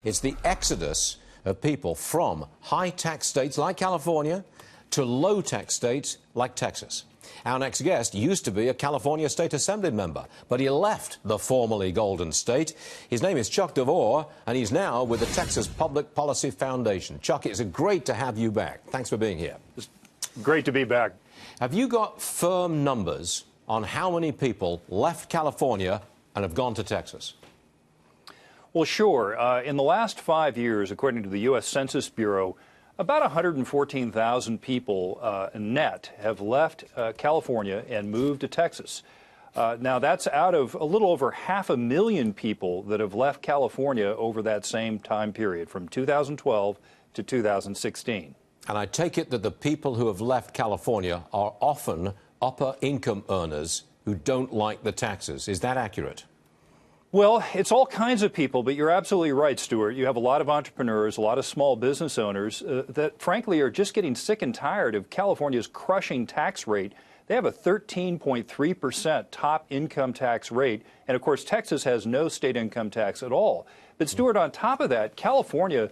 It's the exodus of people from high-tax states like California to low-tax states like Texas. Our next guest used to be a California State Assembly member, but he left the formerly Golden State. His name is Chuck DeVore, and he's now with the Texas Public Policy Foundation. Chuck, it's great to have you back. Thanks for being here. It's great to be back. Have you got firm numbers on how many people left California and have gone to Texas? Well, sure. In the last 5 years, according to the U.S. Census Bureau, about 114,000 people net have left California and moved to Texas. Now, that's out of a little over 500,000 people that have left California over that same time period, from 2012 to 2016. And I take it that the people who have left California are often upper-income earners who don't like the taxes. Is that accurate? Well, it's all kinds of people, but you're absolutely right, Stuart. You have a lot of entrepreneurs, a lot of small business owners that, frankly, are just getting sick and tired of California's crushing tax rate. They have a 13.3% top income tax rate, and, of course, Texas has no state income tax at all. But, Stuart, on top of that, California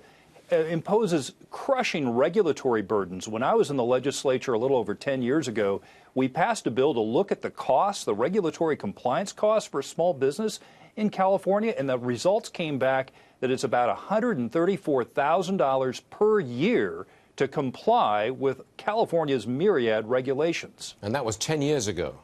imposes crushing regulatory burdens. When I was in the legislature a little over 10 years ago, we passed a bill to look at the costs, the regulatory compliance costs for small business in California, and the results came back that it's about $134,000 per year to comply with California's myriad regulations. And that was 10 years ago.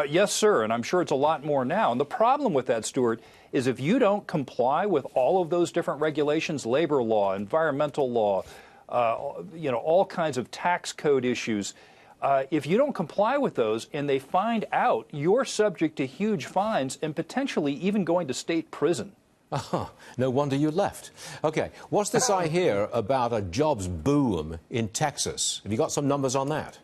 Yes, sir, and I'm sure it's a lot more now. And the problem with that, Stuart, is if you don't comply with all of those different regulations, labor law, environmental law, all kinds of tax code issues, if you don't comply with those and they find out, you're subject to huge fines and potentially even going to state prison. No wonder you left. Okay, what's this I hear about a jobs boom in Texas? Have you got some numbers on that?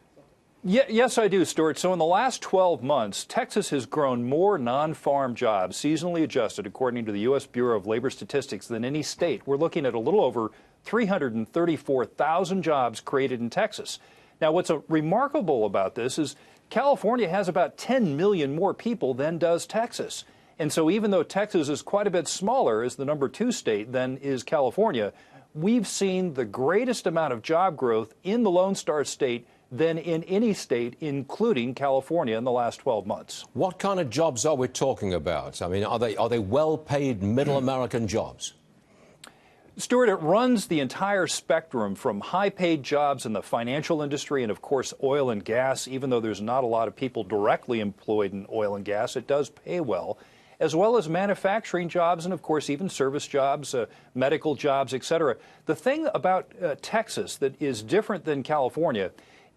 Yes, I do, Stuart. So in the last 12 months, Texas has grown more non-farm jobs, seasonally adjusted, according to the U.S. Bureau of Labor Statistics, than any state. We're looking at a little over 334,000 jobs created in Texas. Now, what's remarkable about this is California has about 10 million more people than does Texas. And so even though Texas is quite a bit smaller as the #2 state than is California, we've seen the greatest amount of job growth in the Lone Star State than in any state, including California, in the last 12 months. What kind of jobs are we talking about? I mean, are they well-paid middle American jobs? Stuart, it runs the entire spectrum from high-paid jobs in the financial industry and, of course, oil and gas. Even though there's not a lot of people directly employed in oil and gas, it does pay well, as well as manufacturing jobs and, of course, even service jobs, medical jobs, etc. The thing about Texas that is different than California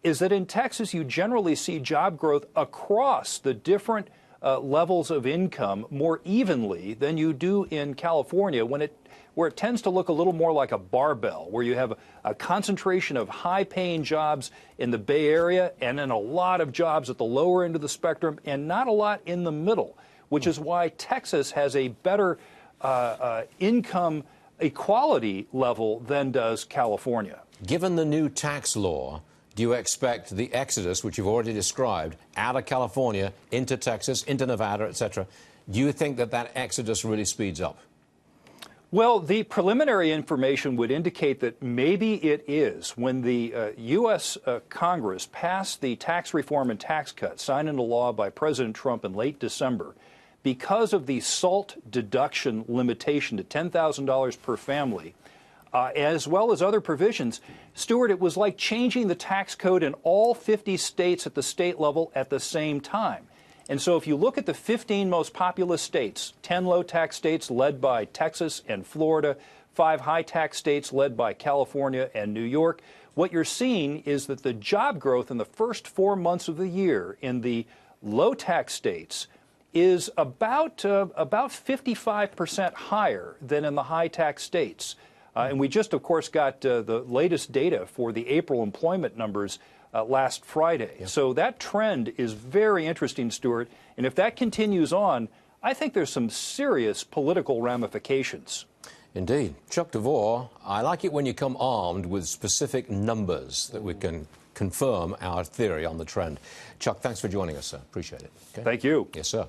is that in Texas you generally see job growth across the different levels of income more evenly than you do in California, where it tends to look a little more like a barbell, where you have a concentration of high-paying jobs in the Bay Area and then a lot of jobs at the lower end of the spectrum and not a lot in the middle, which is why Texas has a better income equality level than does California. Given the new tax law, do you expect the exodus, which you've already described, out of California into Texas, into Nevada, etc., do you think that that exodus really speeds up? Well, the preliminary information would indicate that maybe it is. When the U.S. Congress passed the tax reform and tax cuts signed into law by President Trump in late December, because of the SALT deduction limitation to $10,000 per family, as well as other provisions, Stuart, it was like changing the tax code in all 50 states at the state level at the same time. And so if you look at the 15 most populous states, 10 low-tax states led by Texas and Florida, 5 high-tax states led by California and New York, what you're seeing is that the job growth in the first 4 months of the year in the low-tax states is about 55% higher than in the high-tax states. And we just, of course, got the latest data for the April employment numbers last Friday. Yep. So that trend is very interesting, Stuart. And if that continues on, I think there's some serious political ramifications. Indeed. Chuck DeVore, I like it when you come armed with specific numbers that we can confirm our theory on the trend. Chuck, thanks for joining us, sir. Appreciate it. Okay? Thank you. Yes, sir.